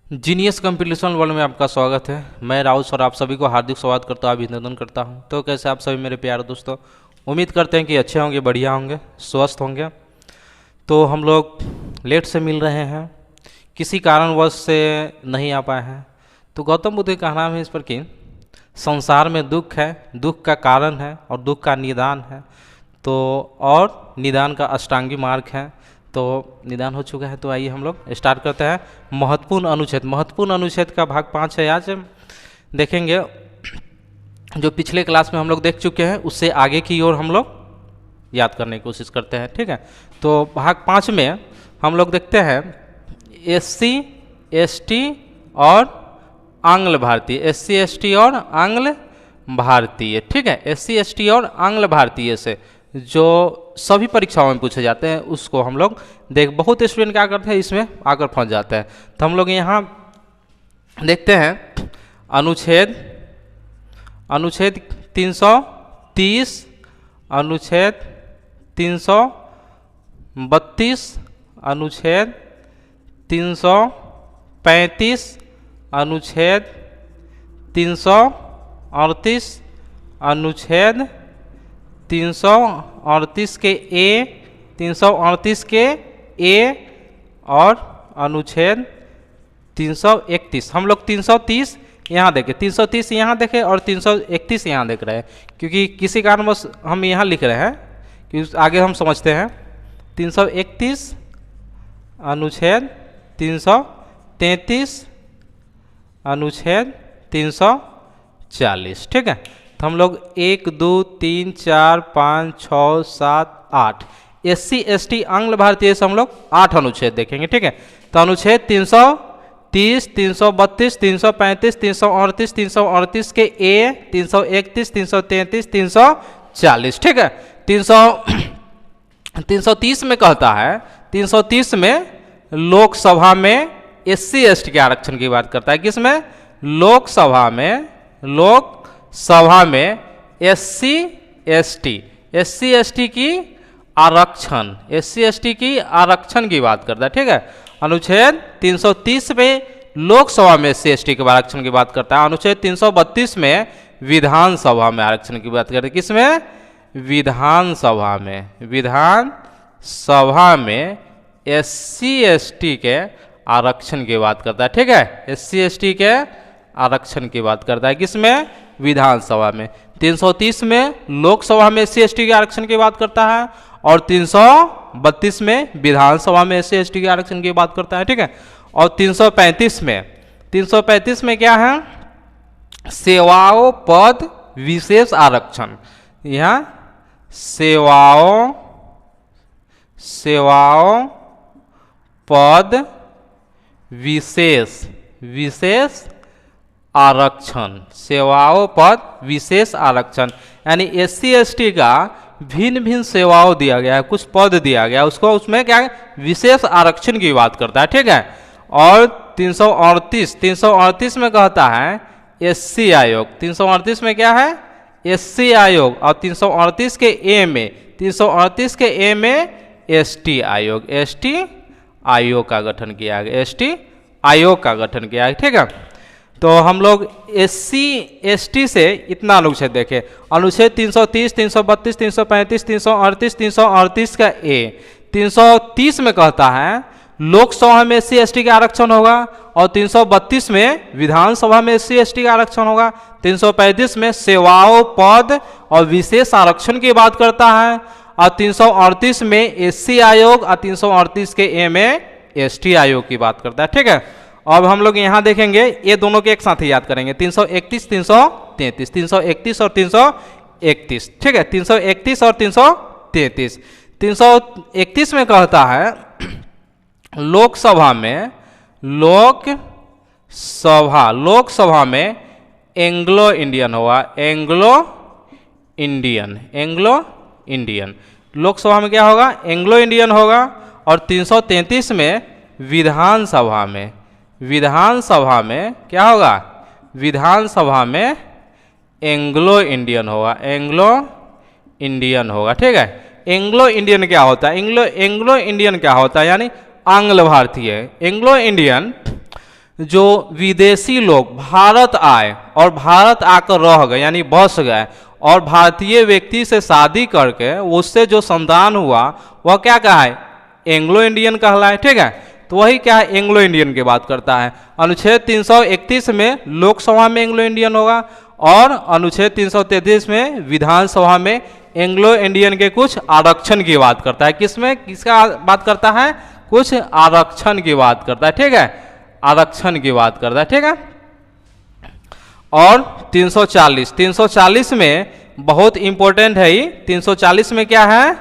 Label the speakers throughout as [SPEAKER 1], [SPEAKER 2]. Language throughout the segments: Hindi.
[SPEAKER 1] जीनियस कंपटीशन वर्ल्ड में आपका स्वागत है। मैं राहुल सर आप सभी को हार्दिक स्वागत करता हूँ, अभिनंदन करता हूँ। तो कैसे आप सभी मेरे प्यारे दोस्तों, उम्मीद करते हैं कि अच्छे होंगे, बढ़िया होंगे, स्वस्थ होंगे। तो हम लोग लेट से मिल रहे हैं, किसी कारणवश से नहीं आ पाए हैं। तो गौतम बुद्ध का कहना है इस पर कि संसार में दुख है, दुख का कारण है और दुख का निदान है। तो और निदान का अष्टांगी मार्ग है। तो निदान हो चुका है, तो आइए हम लोग स्टार्ट करते हैं। महत्वपूर्ण अनुच्छेद का भाग 5 है। आज देखेंगे जो पिछले क्लास में हम लोग देख चुके हैं, उससे आगे की ओर हम लोग याद करने की कोशिश करते हैं। ठीक है, तो भाग 5 में हम लोग देखते हैं SC ST और आंग्ल भारतीय, SC ST और आंग्ल भारतीय। ठीक है, SC ST और आंग्ल भारतीय से जो सभी परीक्षाओं में पूछे जाते हैं उसको हम लोग बहुत स्टूडेंट क्या करते हैं, इसमें आकर फंस जाते हैं। तो हम लोग यहाँ देखते हैं अनुच्छेद 330, अनुच्छेद 332, अनुच्छेद 335, अनुच्छेद 338, अनुच्छेद 338 के ए, 338 के ए और अनुच्छेद 331। हम लोग 330 यहाँ देखें, 330 यहाँ देखें और 331 यहाँ देख रहे हैं, क्योंकि किसी कारणवश हम यहाँ लिख रहे हैं कि आगे हम समझते हैं। 331, अनुच्छेद 333, अनुच्छेद 340। ठीक है, तो हम लोग 1 2 3 4 5 6 7 8 SC ST आंग्ल भारतीय से हम लोग 8 अनुच्छेद देखेंगे। ठीक है, तो अनुच्छेद 330, 332, 335, 338, 338 के ए, 331, 333, 340। ठीक है, 330 में कहता है, 330 में लोकसभा में SC ST के आरक्षण की बात करता है। किसमें? लोकसभा में SC ST की आरक्षण की बात करता है। ठीक है, अनुच्छेद 330 में लोकसभा में SC ST के आरक्षण की बात करता है। अनुच्छेद 332 में विधानसभा में आरक्षण की बात करता है। किसमें? विधानसभा में SC ST के आरक्षण की बात करता है। ठीक है, SC ST के आरक्षण की बात करता है। किसमें? विधानसभा में। 330 में लोकसभा में SC ST के आरक्षण की बात करता है और 332 में विधानसभा में SC ST के आरक्षण की बात करता है। ठीक है, और 335 में क्या है? सेवाओं पद विशेष आरक्षण। यहाँ सेवाओं पद विशेष आरक्षण, सेवाओं पद विशेष आरक्षण, यानी SC ST का भिन्न भिन्न सेवाओं दिया गया है, कुछ पद दिया गया है, उसको उसमें क्या है? विशेष आरक्षण की बात करता है। ठीक है, और 338 में कहता है SC आयोग। 338 में क्या है? SC आयोग। और 338 के ए में ST आयोग का गठन किया गया, ST आयोग का गठन किया है। ठीक है, तो हम लोग SC ST से इतना अनुच्छेद देखें। अनुच्छेद 330, 332, 335, 338, 338 का ए। 330 में कहता है लोकसभा में SC ST का आरक्षण होगा और 332 में विधानसभा में SC ST का आरक्षण होगा। 335 में सेवाओं पद और विशेष आरक्षण की बात करता है और 338 में SC आयोग और 338 के ए में ST आयोग की बात करता है। ठीक है, अब हम लोग यहाँ देखेंगे, ये दोनों के एक साथ ही याद करेंगे। 331, 333, 331 और 331। ठीक है, 331 और 333। 331 में कहता है लोकसभा में एंग्लो इंडियन होगा, एंग्लो इंडियन। लोकसभा में क्या होगा? एंग्लो इंडियन होगा। और 333 में विधानसभा में क्या होगा? विधानसभा में एंग्लो इंडियन होगा। ठीक है, एंग्लो इंडियन क्या होता है? एंग्लो इंडियन क्या होता है? यानी आंग्ल भारतीय। एंग्लो इंडियन जो विदेशी लोग भारत आए और भारत आकर रह गए यानी बस गए और भारतीय व्यक्ति से शादी करके उससे जो संतान हुआ वह क्या कहा है, एंग्लो इंडियन कहलाए। ठीक है, तो वही क्या है, एंग्लो इंडियन की बात करता है। अनुच्छेद 331 में लोकसभा में एंग्लो इंडियन होगा और अनुच्छेद 333 में विधानसभा में एंग्लो इंडियन के कुछ आरक्षण की बात करता है। किसमें, किसका बात करता है, कुछ आरक्षण की बात करता है। ठीक है, आरक्षण की बात करता है। ठीक है, और 340 में बहुत इंपॉर्टेंट है ये। 340 में क्या है,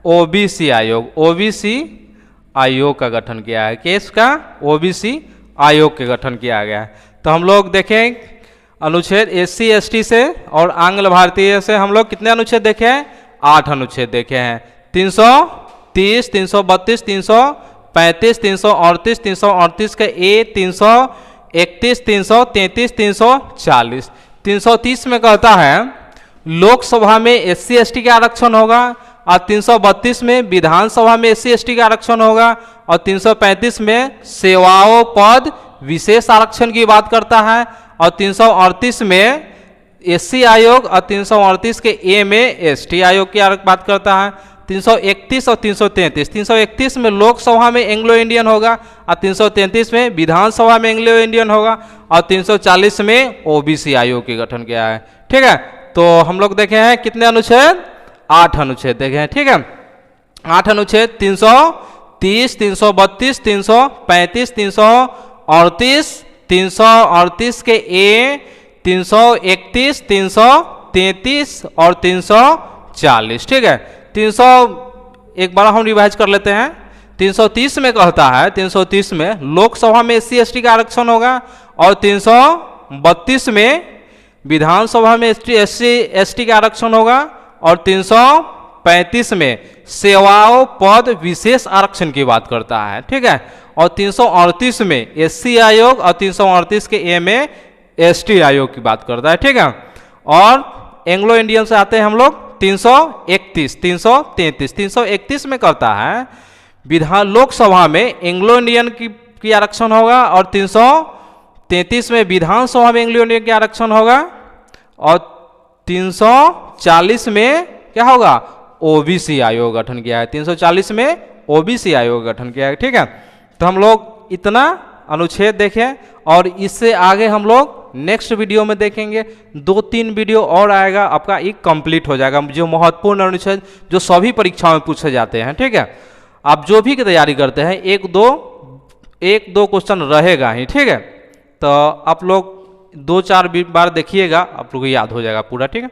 [SPEAKER 1] ओबीसी आयोग, ओबीसी आयोग का गठन किया है। केस का ओबीसी आयोग के गठन किया गया है। तो हम लोग देखें अनुच्छेद SC ST से और आंग्ल भारतीय से हम लोग कितने अनुच्छेद देखे हैं, 8 अनुच्छेद देखे हैं। 330, 332, 335, 338, 338 का ए, 331, 333, 340। 330 में कहता है लोकसभा में SC ST का आरक्षण होगा और 332 में विधानसभा में SC ST का आरक्षण होगा और 335 में सेवाओं पद विशेष आरक्षण की बात करता है और 338 में SC आयोग और 338 के ए में ST आयोग की बात करता है। 331 और 333, 331 में लोकसभा में एंग्लो इंडियन होगा और 333 में विधानसभा में एंग्लो इंडियन होगा और 340 में ओबीसी आयोग के गठन किया है। ठीक है, तो हम लोग देखे हैं कितने अनुच्छेद, 8 अनुच्छेद देखे हैं। ठीक है, 8 अनुच्छेद 330, 332, 335, 338, 338 के ए, 331, 333 और 340। ठीक है, 300 एक बार हम रिवाइज कर लेते हैं। 330 में कहता है, 330 में लोकसभा में SC ST का आरक्षण होगा और 332 में विधानसभा में SC ST का आरक्षण होगा और 335 में सेवाओं पद विशेष आरक्षण की बात करता है। ठीक है, और 338 में SC आयोग और 338 के ए में ST आयोग की बात करता है। ठीक है, और एंग्लो इंडियन से आते हैं हम लोग 331, 333। 331 में कहता है विधान लोकसभा में एंग्लो इंडियन की आरक्षण होगा और 333 में विधानसभा में एंग्लो इंडियन की आरक्षण होगा और 340 में क्या होगा, ओबीसी आयोग गठन किया है। 340 में ओबीसी आयोग गठन किया है। ठीक है, तो हम लोग इतना अनुच्छेद देखें और इससे आगे हम लोग नेक्स्ट वीडियो में देखेंगे। 2-3 वीडियो और आएगा, आपका एक कंप्लीट हो जाएगा जो महत्वपूर्ण अनुच्छेद जो सभी परीक्षाओं में पूछे जाते हैं। ठीक है, आप जो भी की तैयारी करते हैं एक दो क्वेश्चन रहेगा ही। ठीक है, तो आप लोग 2-4 बार देखिएगा, आप लोग को याद हो जाएगा पूरा। ठीक है।